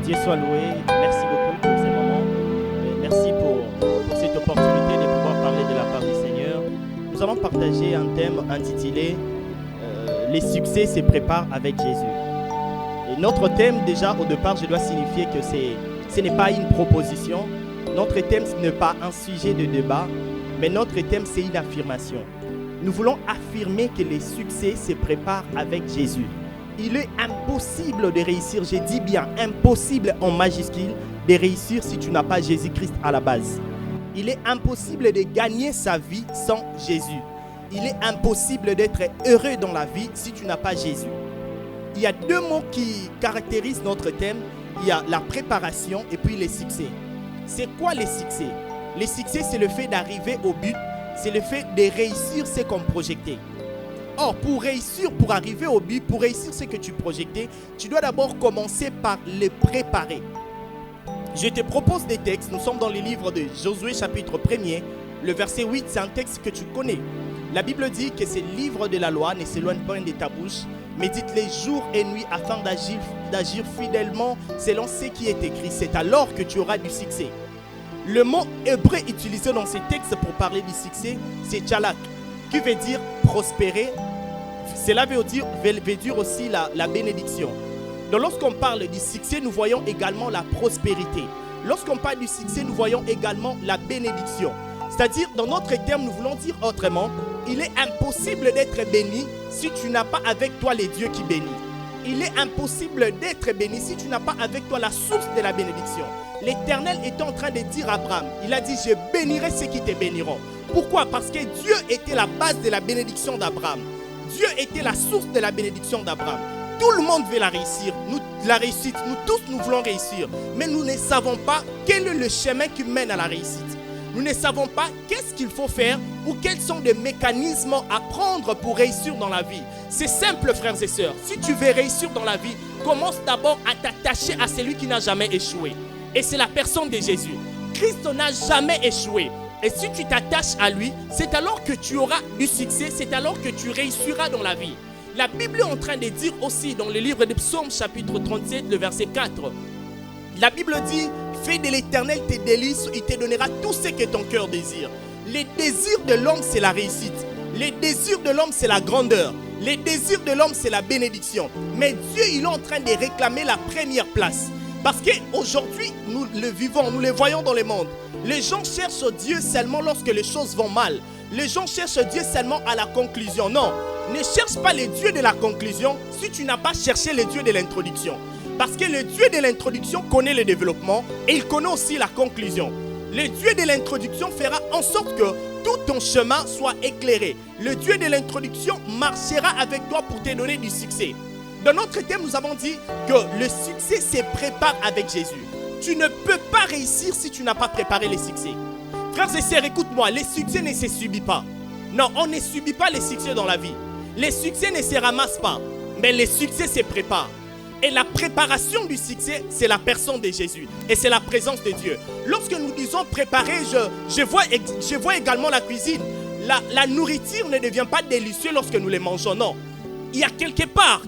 Dieu soit loué. Merci beaucoup pour ces moments. Merci pour cette opportunité de pouvoir parler de la part du Seigneur. Nous allons partager un thème intitulé Les succès se préparent avec Jésus. Et notre thème, déjà au départ, je dois signifier que ce n'est pas une proposition. Notre thème, ce n'est pas un sujet de débat, mais notre thème, c'est une affirmation. Nous voulons affirmer que les succès se préparent avec Jésus. Il est impossible de réussir, je dis bien impossible en majuscule, de réussir si tu n'as pas Jésus-Christ à la base. Il est impossible de gagner sa vie sans Jésus. Il est impossible d'être heureux dans la vie si tu n'as pas Jésus. Il y a deux mots qui caractérisent notre thème. Il y a la préparation et puis les succès. C'est quoi les succès? Les succès, c'est le fait d'arriver au but. C'est le fait de réussir ce qu'on projetait. Or, pour réussir, pour arriver au but, pour réussir ce que tu projetais, tu dois d'abord commencer par les préparer. Je te propose des textes. Nous sommes dans le livre de Josué, chapitre 1er. Le verset 8, c'est un texte que tu connais. La Bible dit que ce livre de la loi ne s'éloigne pas de ta bouche. Médite-les jour et nuit afin d'agir fidèlement selon ce qui est écrit. C'est alors que tu auras du succès. Le mot hébreu utilisé dans ces textes pour parler du succès, c'est tchalak, qui veut dire prospérer. Cela veut dire aussi la bénédiction. Donc lorsqu'on parle du succès, nous voyons également la prospérité. Lorsqu'on parle du succès, nous voyons également la bénédiction. C'est-à-dire, dans notre terme, nous voulons dire autrement, il est impossible d'être béni si tu n'as pas avec toi les dieux qui bénissent. Il est impossible d'être béni si tu n'as pas avec toi la source de la bénédiction. L'Éternel est en train de dire à Abraham, il a dit, je bénirai ceux qui te béniront. Pourquoi? Parce que Dieu était la base de la bénédiction d'Abraham. Dieu était la source de la bénédiction d'Abraham. Tout le monde veut la réussir, la réussite. Nous tous, nous voulons réussir. Mais nous ne savons pas quel est le chemin qui mène à la réussite. Nous ne savons pas qu'est-ce qu'il faut faire ou quels sont les mécanismes à prendre pour réussir dans la vie. C'est simple, frères et sœurs. Si tu veux réussir dans la vie, commence d'abord à t'attacher à celui qui n'a jamais échoué. Et c'est la personne de Jésus. Christ n'a jamais échoué. Et si tu t'attaches à lui, c'est alors que tu auras du succès, c'est alors que tu réussiras dans la vie. La Bible est en train de dire aussi dans le livre des Psaumes, chapitre 37, le verset 4. La Bible dit, fais de l'Éternel tes délices, il te donnera tout ce que ton cœur désire. Les désirs de l'homme, c'est la réussite. Les désirs de l'homme, c'est la grandeur. Les désirs de l'homme, c'est la bénédiction. Mais Dieu, il est en train de réclamer la première place. Parce qu'aujourd'hui, nous le vivons, nous le voyons dans le monde. Les gens cherchent Dieu seulement lorsque les choses vont mal. Les gens cherchent Dieu seulement à la conclusion. Non, ne cherche pas le Dieu de la conclusion si tu n'as pas cherché le Dieu de l'introduction. Parce que le Dieu de l'introduction connaît le développement et il connaît aussi la conclusion. Le Dieu de l'introduction fera en sorte que tout ton chemin soit éclairé. Le Dieu de l'introduction marchera avec toi pour te donner du succès. Dans notre thème, nous avons dit que le succès se prépare avec Jésus. Tu ne peux pas réussir si tu n'as pas préparé les succès. Frères et sœurs, écoute-moi, les succès ne se subissent pas. Non, on ne subit pas les succès dans la vie. Les succès ne se ramassent pas, mais les succès se préparent. Et la préparation du succès, c'est la personne de Jésus. Et c'est la présence de Dieu. Lorsque nous disons préparer, je vois également la cuisine. La nourriture ne devient pas délicieuse lorsque nous les mangeons. Non. Il y a quelque part.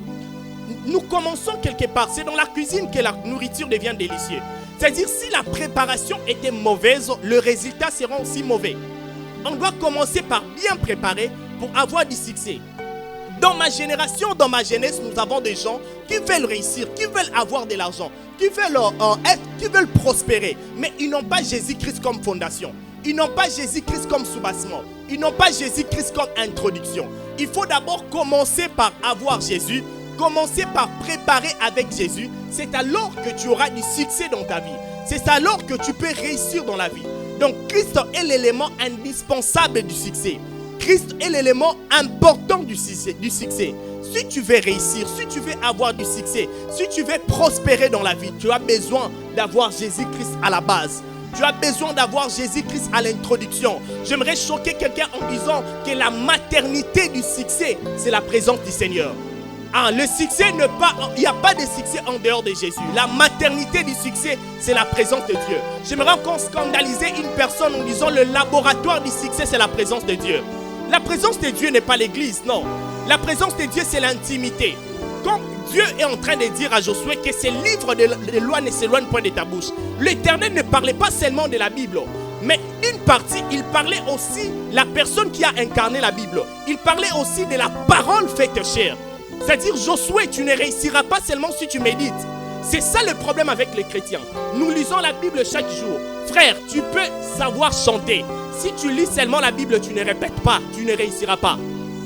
Nous commençons quelque part. C'est dans la cuisine que la nourriture devient délicieuse. C'est-à-dire, si la préparation était mauvaise, le résultat sera aussi mauvais. On doit commencer par bien préparer pour avoir du succès. Dans ma génération, dans ma jeunesse, nous avons des gens qui veulent réussir, qui veulent avoir de l'argent, qui veulent prospérer. Mais ils n'ont pas Jésus-Christ comme fondation. Ils n'ont pas Jésus-Christ comme soubassement. Ils n'ont pas Jésus-Christ comme introduction. Il faut d'abord commencer par avoir Jésus. Commencer par préparer avec Jésus. C'est alors que tu auras du succès dans ta vie. C'est alors que tu peux réussir dans la vie. Donc Christ est l'élément indispensable du succès. Christ est l'élément important du succès. Si tu veux réussir, si tu veux avoir du succès, si tu veux prospérer dans la vie, tu as besoin d'avoir Jésus-Christ à la base. Tu as besoin d'avoir Jésus-Christ à l'introduction. J'aimerais choquer quelqu'un en disant que la maternité du succès, c'est la présence du Seigneur. Le succès il n'y a pas de succès en dehors de Jésus. La maternité du succès, c'est la présence de Dieu. J'aimerais encore scandaliser une personne en disant le laboratoire du succès, c'est la présence de Dieu. La présence de Dieu n'est pas l'église, non. La présence de Dieu, c'est l'intimité. Quand Dieu est en train de dire à Josué que ces livres de loi ne s'éloignent point de ta bouche, l'Éternel ne parlait pas seulement de la Bible, mais une partie, il parlait aussi de la personne qui a incarné la Bible. Il parlait aussi de la parole faite chair. C'est-à-dire, Josué, tu ne réussiras pas seulement si tu médites. C'est ça le problème avec les chrétiens. Nous lisons la Bible chaque jour. Frère, tu peux savoir chanter. Si tu lis seulement la Bible, tu ne répètes pas, tu ne réussiras pas.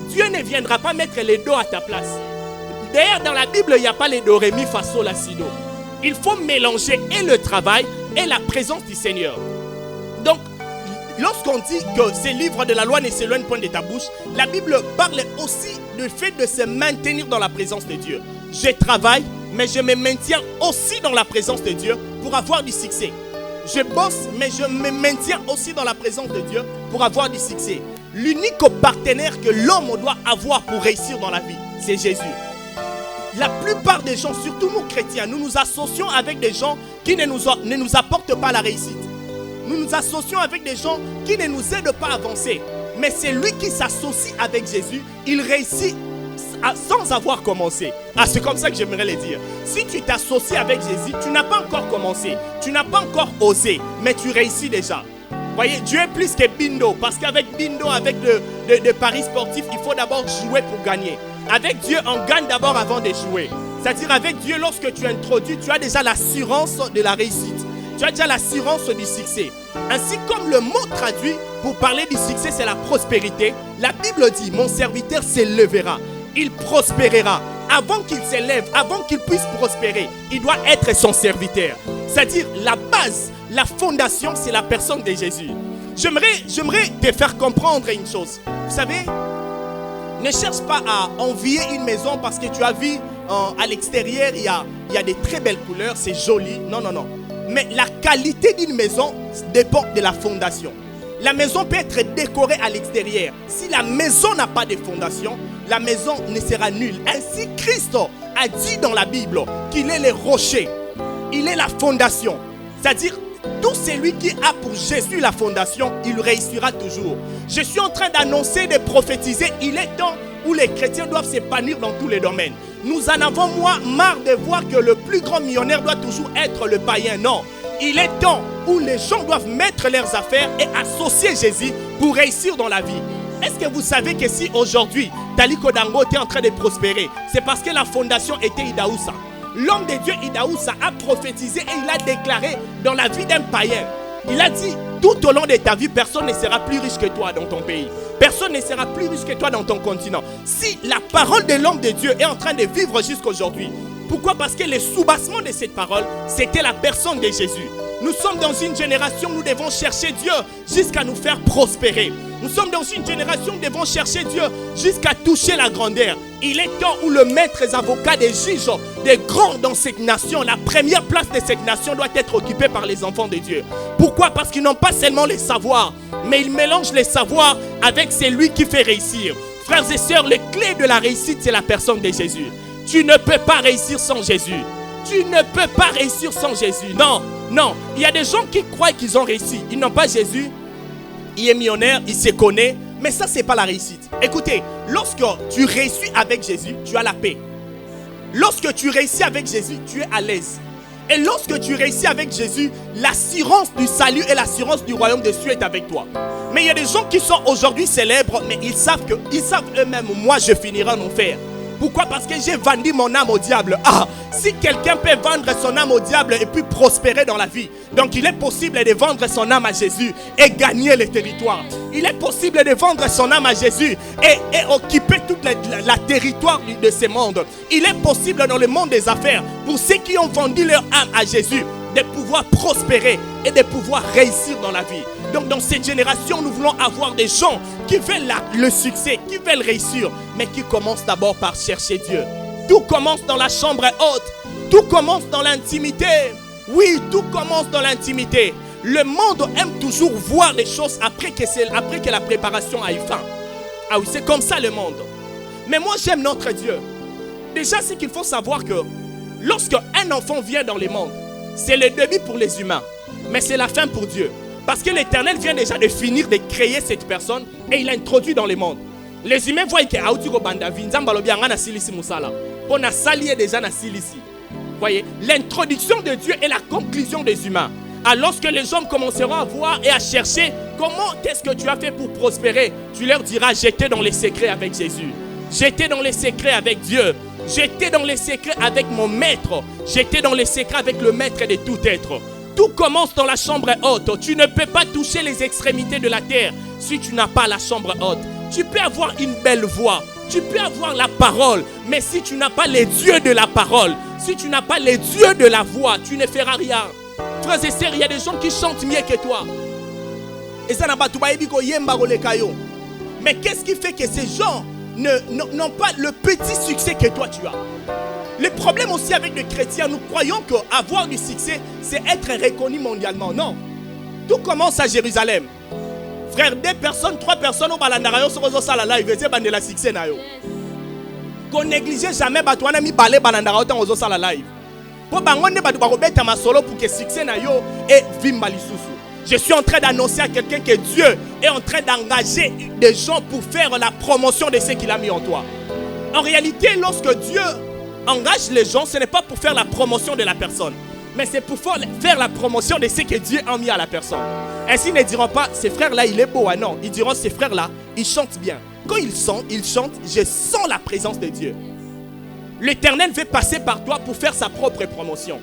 Dieu ne viendra pas mettre les do à ta place. D'ailleurs, dans la Bible, il n'y a pas les do, ré, mi, fa, sol, la, si, do. Il faut mélanger et le travail et la présence du Seigneur. Donc, lorsqu'on dit que ces livres de la loi ne s'éloignent point de ta bouche, la Bible parle aussi du fait de se maintenir dans la présence de Dieu. Je travaille, mais je me maintiens aussi dans la présence de Dieu pour avoir du succès. Je bosse, mais je me maintiens aussi dans la présence de Dieu pour avoir du succès. L'unique partenaire que l'homme doit avoir pour réussir dans la vie, c'est Jésus. La plupart des gens, surtout nous chrétiens, nous nous associons avec des gens qui ne nous apportent pas la réussite. Nous nous associons avec des gens qui ne nous aident pas à avancer. Mais c'est lui qui s'associe avec Jésus, il réussit sans avoir commencé. Ah, c'est comme ça que j'aimerais le dire. Si tu t'associes avec Jésus, tu n'as pas encore commencé, tu n'as pas encore osé, mais tu réussis déjà. Voyez, Dieu est plus que Bindo, parce qu'avec Bindo, avec le paris sportif, il faut d'abord jouer pour gagner. Avec Dieu, on gagne d'abord avant de jouer. C'est-à-dire avec Dieu, lorsque tu introduis, tu as déjà l'assurance de la réussite. Tu as déjà l'assurance du succès. Ainsi comme le mot traduit pour parler du succès, c'est la prospérité. La Bible dit, mon serviteur s'élèvera, il prospérera. Avant qu'il s'élève, avant qu'il puisse prospérer, il doit être son serviteur. C'est-à-dire la base, la fondation, c'est la personne de Jésus. J'aimerais te faire comprendre une chose. Vous savez, ne cherche pas à envier une maison parce que tu as vu à l'extérieur, il y a des très belles couleurs, c'est joli. Non, non, non. Mais la qualité d'une maison dépend de la fondation. La maison peut être décorée à l'extérieur. Si la maison n'a pas de fondation, la maison ne sera nulle. Ainsi, Christ a dit dans la Bible qu'il est le rocher. Il est la fondation. C'est-à-dire, tout celui qui a pour Jésus la fondation, il réussira toujours. Je suis en train d'annoncer, de prophétiser. Il est temps où les chrétiens doivent s'épanouir dans tous les domaines. Nous en avons marre de voir que le plus grand millionnaire doit toujours être le païen. Non, il est temps où les gens doivent mettre leurs affaires et associer Jésus pour réussir dans la vie. Est-ce que vous savez que si aujourd'hui, Taliko Dangote est en train de prospérer, c'est parce que la fondation était Idaoussa. L'homme de Dieu Idaoussa a prophétisé et il a déclaré dans la vie d'un païen. Il a dit, tout au long de ta vie, personne ne sera plus riche que toi dans ton pays. Personne ne sera plus riche que toi dans ton continent. Si la parole de l'homme de Dieu est en train de vivre jusqu'à aujourd'hui, pourquoi? Parce que le soubassement de cette parole, c'était la personne de Jésus. Nous sommes dans une génération où nous devons chercher Dieu jusqu'à nous faire prospérer. Nous sommes dans une génération où nous devons chercher Dieu jusqu'à toucher la grandeur. Il est temps où le maître avocat des juges, des grands dans cette nation, la première place de cette nation doit être occupée par les enfants de Dieu. Pourquoi? Parce qu'ils n'ont pas seulement les savoirs, mais ils mélangent les savoirs avec celui qui fait réussir. Frères et sœurs, les clés de la réussite, c'est la personne de Jésus. Tu ne peux pas réussir sans Jésus. Tu ne peux pas réussir sans Jésus. Non, non. Il y a des gens qui croient qu'ils ont réussi. Ils n'ont pas Jésus. Il est millionnaire, il se connaît. Mais ça, ce n'est pas la réussite. Écoutez, lorsque tu réussis avec Jésus, tu as la paix. Lorsque tu réussis avec Jésus, tu es à l'aise. Et lorsque tu réussis avec Jésus, l'assurance du salut et l'assurance du royaume des cieux est avec toi. Mais il y a des gens qui sont aujourd'hui célèbres, mais ils savent eux-mêmes, moi je finirai en enfer. Pourquoi? Parce que j'ai vendu mon âme au diable. Ah, si quelqu'un peut vendre son âme au diable et puis prospérer dans la vie, donc il est possible de vendre son âme à Jésus et gagner le territoire. Il est possible de vendre son âme à Jésus et occuper toute la territoire de ce monde. Il est possible dans le monde des affaires, pour ceux qui ont vendu leur âme à Jésus, de pouvoir prospérer et de pouvoir réussir dans la vie. Donc dans cette génération, nous voulons avoir des gens qui veulent le succès, qui veulent réussir, mais qui commencent d'abord par chercher Dieu. Tout commence dans la chambre haute. Tout commence dans l'intimité. Oui, tout commence dans l'intimité. Le monde aime toujours voir les choses après que la préparation a eu fin. Ah oui, c'est comme ça le monde. Mais moi, j'aime notre Dieu. Déjà, c'est qu'il faut savoir que lorsque un enfant vient dans le monde, c'est le début pour les humains, mais c'est la fin pour Dieu. Parce que l'Éternel vient déjà de finir de créer cette personne et il l'introduit dans le monde. Les humains voient que Pour na salier déjà na silisi. Voyez, l'introduction de Dieu est la conclusion des humains. Alors que les hommes commenceront à voir et à chercher comment qu'est-ce que tu as fait pour prospérer, tu leur diras, j'étais dans les secrets avec Jésus. J'étais dans les secrets avec Dieu. J'étais dans les secrets avec mon maître. J'étais dans les secrets avec le maître de tout être. Tout commence dans la chambre haute. Tu ne peux pas toucher les extrémités de la terre si tu n'as pas la chambre haute. Tu peux avoir une belle voix. Tu peux avoir la parole. Mais si tu n'as pas les dieux de la parole, si tu n'as pas les dieux de la voix, tu ne feras rien. Frères et sœurs, il y a des gens qui chantent mieux que toi. Mais qu'est-ce qui fait que ces gens n'ont pas le petit succès que toi tu as? Le problème aussi avec les chrétiens, nous croyons qu'avoir du succès, c'est être reconnu mondialement. Non. Tout commence à Jérusalem. Frère, 2 personnes, 3 personnes au balandarayo sur la live, c'est de la succès na yo. Qu'on néglige jamais batouana mi balé balandarayo dans aux la live. Pour bangonne batu barobeta ma solo pour que succès na yo et vimba lisusu. Je suis en train d'annoncer à quelqu'un que Dieu est en train d'engager des gens pour faire la promotion de ce qu'il a mis en toi. En réalité, lorsque Dieu engage les gens, ce n'est pas pour faire la promotion de la personne, mais c'est pour faire la promotion de ce que Dieu a mis à la personne. Ainsi, ils ne diront pas, ces frères-là, il est beau. Ah non, ils diront, ces frères-là, ils chantent bien. Quand ils chantent, je sens la présence de Dieu. L'Éternel veut passer par toi pour faire sa propre promotion.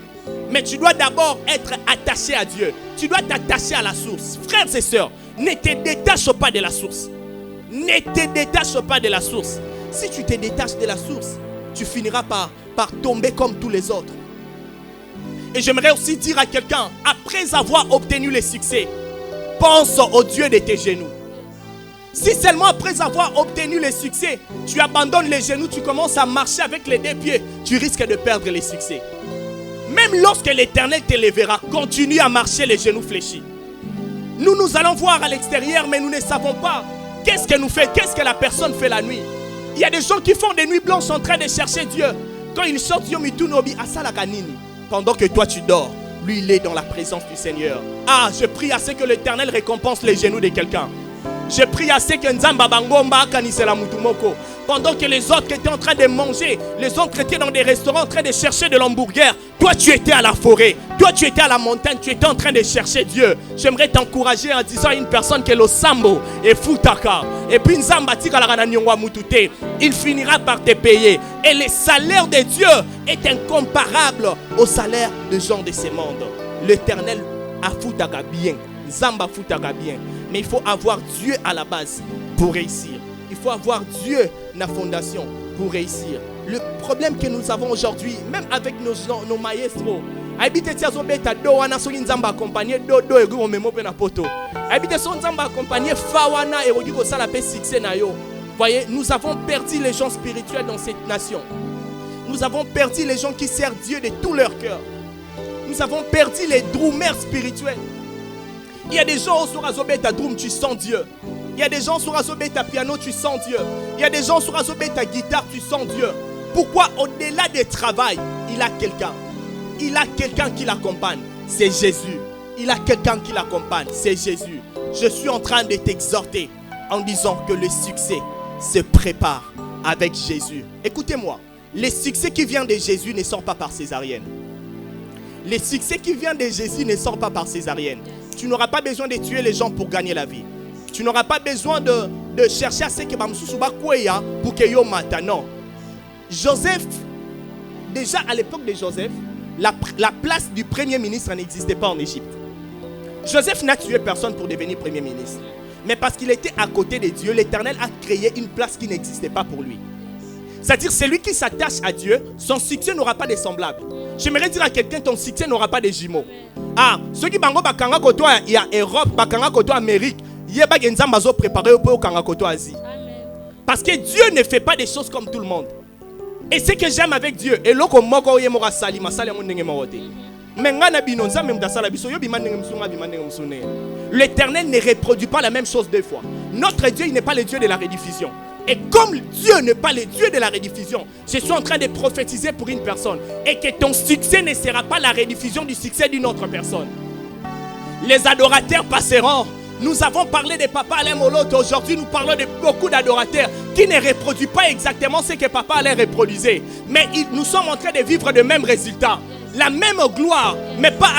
Mais tu dois d'abord être attaché à Dieu. Tu dois t'attacher à la source. Frères et sœurs, ne te détache pas de la source. Ne te détache pas de la source. Si tu te détaches de la source, tu finiras par tomber comme tous les autres. Et j'aimerais aussi dire à quelqu'un, après avoir obtenu le succès, pense au Dieu de tes genoux. Si seulement après avoir obtenu le succès, tu abandonnes les genoux, tu commences à marcher avec les 2 pieds, tu risques de perdre le succès. Même lorsque l'Éternel t'élèvera, continue à marcher les genoux fléchis. Nous allons voir à l'extérieur, mais nous ne savons pas qu'est-ce que la personne fait la nuit. Il y a des gens qui font des nuits blanches en train de chercher Dieu. Quand ils sortent, pendant que toi tu dors, lui il est dans la présence du Seigneur. Ah, je prie à ce que l'Éternel récompense les genoux de quelqu'un. Je prie à ce que Nzamba Bangomba kanisela mutumoko. Pendant que les autres étaient en train de manger, les autres étaient dans des restaurants en train de chercher de l'hamburger, toi tu étais à la forêt, toi tu étais à la montagne, tu étais en train de chercher Dieu. J'aimerais t'encourager en disant à une personne que le sambo est futaka. Et puis Nzamba tikalakana nyongwa mutute, il finira par te payer. Et le salaire de Dieu est incomparable au salaire des gens de ce monde. L'Éternel a futaka bien, Nzamba futaka bien. Mais il faut avoir Dieu à la base pour réussir. Il faut avoir Dieu na fondation pour réussir. Le problème que nous avons aujourd'hui, même avec nos maestros, habite tiazo beta do wana so nzamba accompagner do ego o memo pe na poto. Habite so nzamba accompagner fa wana e odi ko sala pe succès na yo. Voyez, nous avons perdu les gens spirituels dans cette nation. Nous avons perdu les gens qui servent Dieu de tout leur cœur. Nous avons perdu les drummers spirituels. Il y a des gens sur Azobeta Drum, tu sens Dieu. Il y a des gens sur Azobeta Piano, tu sens Dieu. Il y a des gens sur Azobeta Guitare, tu sens Dieu. Pourquoi au-delà du travail, il a quelqu'un. Il a quelqu'un qui l'accompagne. C'est Jésus. Il a quelqu'un qui l'accompagne. C'est Jésus. Je suis en train de t'exhorter en disant que le succès se prépare avec Jésus. Écoutez-moi. Les succès qui viennent de Jésus ne sortent pas par césarienne. Les succès qui viennent de Jésus ne sortent pas par césarienne. Tu n'auras pas besoin de tuer les gens pour gagner la vie. Tu n'auras pas besoin de chercher à ce que pour que yo mata. Non. Joseph, déjà à l'époque de Joseph, la place du premier ministre n'existait pas en Égypte. Joseph n'a tué personne pour devenir premier ministre. Mais parce qu'il était à côté de Dieu, l'Éternel a créé une place qui n'existait pas pour lui. C'est-à-dire, celui qui s'attache à Dieu, son succès n'aura pas de semblable. J'aimerais dire à quelqu'un, ton succès n'aura pas de jumeaux. Ah, ceux qui bango bakanga koto il y a Europe, bakanga koto Amérique, yeba genzamba zo préparé pour kanga koto Asie. Parce que Dieu ne fait pas des choses comme tout le monde. Et ce que j'aime avec Dieu, et loko moko yemora sali masali mo ndenge morote. Mengana binonza même dasala biso yo bimandenge msunga bimandenge msune. L'Éternel ne reproduit pas la même chose 2 fois. Notre Dieu, il n'est pas le Dieu de la rediffusion. Et comme Dieu n'est pas le Dieu de la rediffusion, je suis en train de prophétiser pour une personne. Et que ton succès ne sera pas la rediffusion du succès d'une autre personne. Les adorateurs passeront, Nous avons parlé de Papa Alain Moloto. Aujourd'hui, nous parlons de beaucoup d'adorateurs qui ne reproduisent pas exactement ce que Papa Alain reproduisait. Mais nous sommes en train de vivre le même résultat. La même gloire, mais pas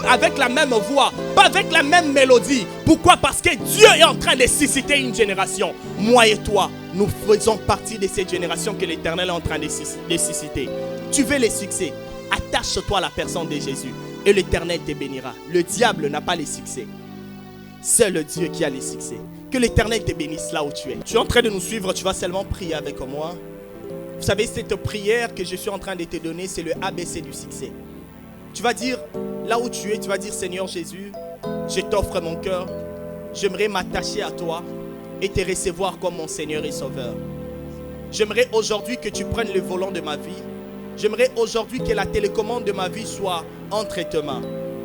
avec la même voix, pas avec la même mélodie. Pourquoi? Parce que Dieu est en train de susciter une génération. Moi et toi, nous faisons partie de cette génération que l'Éternel est en train de susciter. Tu veux les succès? Attache-toi à la personne de Jésus et l'Éternel te bénira. Le diable n'a pas les succès. C'est le Dieu qui a les succès. Que l'Éternel te bénisse là où tu es. Tu es en train de nous suivre, tu vas seulement prier avec moi. Vous savez, cette prière que je suis en train de te donner, c'est le ABC du succès. Tu vas dire, là où tu es, tu vas dire, Seigneur Jésus, je t'offre mon cœur. J'aimerais m'attacher à toi et te recevoir comme mon Seigneur et Sauveur. J'aimerais aujourd'hui que tu prennes le volant de ma vie. J'aimerais aujourd'hui que la télécommande de ma vie soit entre tes mains.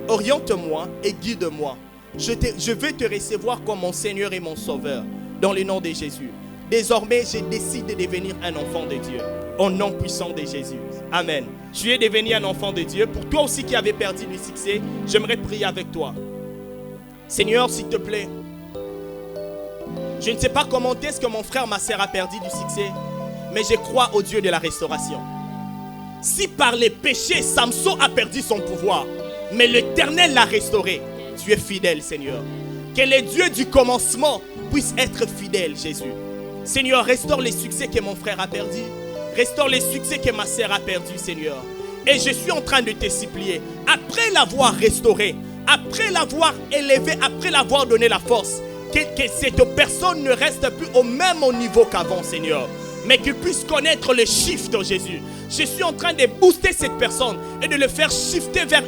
Oriente-moi et guide-moi. Je veux te recevoir comme mon Seigneur et mon Sauveur, dans le nom de Jésus. Désormais, je décide de devenir un enfant de Dieu, au nom puissant de Jésus. Amen. Tu es devenu un enfant de Dieu. Pour toi aussi qui avais perdu le succès, j'aimerais prier avec toi. Seigneur, s'il te plaît, je ne sais pas comment est-ce que mon frère, ma sœur a perdu du succès, mais je crois au Dieu de la restauration. Si par les péchés, Samson a perdu son pouvoir, mais l'Éternel l'a restauré, tu es fidèle, Seigneur. Que le Dieu du commencement puisse être fidèle, Jésus. Seigneur, restaure les succès que mon frère a perdu. Restaure les succès que ma sœur a perdu, Seigneur. Et je suis en train de te supplier, après l'avoir restauré, après l'avoir élevé, après l'avoir donné la force, que cette personne ne reste plus au même niveau qu'avant, Seigneur, mais qu'il puisse connaître le shift, Jésus. Je suis en train de booster cette personne et de le faire shifter vers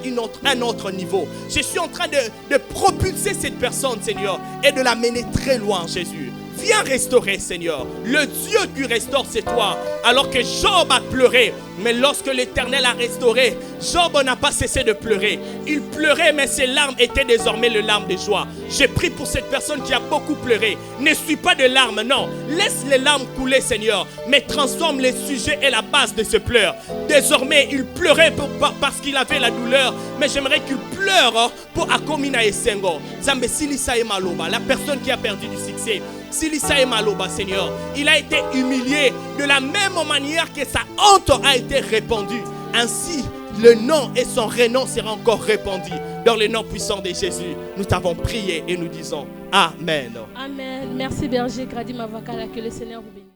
un autre niveau. Je suis en train de propulser cette personne, Seigneur, et de la mener très loin, Jésus. Viens restaurer, Seigneur. Le Dieu qui restaure, c'est toi. Alors que Job a pleuré, mais lorsque l'Éternel a restauré, Job n'a pas cessé de pleurer. Il pleurait, mais ses larmes étaient désormais les larmes de joie. Je prie pour cette personne qui a beaucoup pleuré. Ne suis pas de larmes, non. Laisse les larmes couler, Seigneur, mais transforme les sujets et la base de ce pleur. Désormais, il pleurait parce qu'il avait la douleur, mais j'aimerais qu'il pleure pour Akomina et Sengo. Zambe Silisa et Maloba, la personne qui a perdu du succès. Silisa et Maloba, Seigneur, il a été humilié de la même manière que sa honte a été répandue. Ainsi, le nom et son renom sera encore répandu. Dans le nom puissant de Jésus, nous t'avons prié et nous disons Amen. Amen. Merci berger Grady Mavakala, que le Seigneur vous bénisse.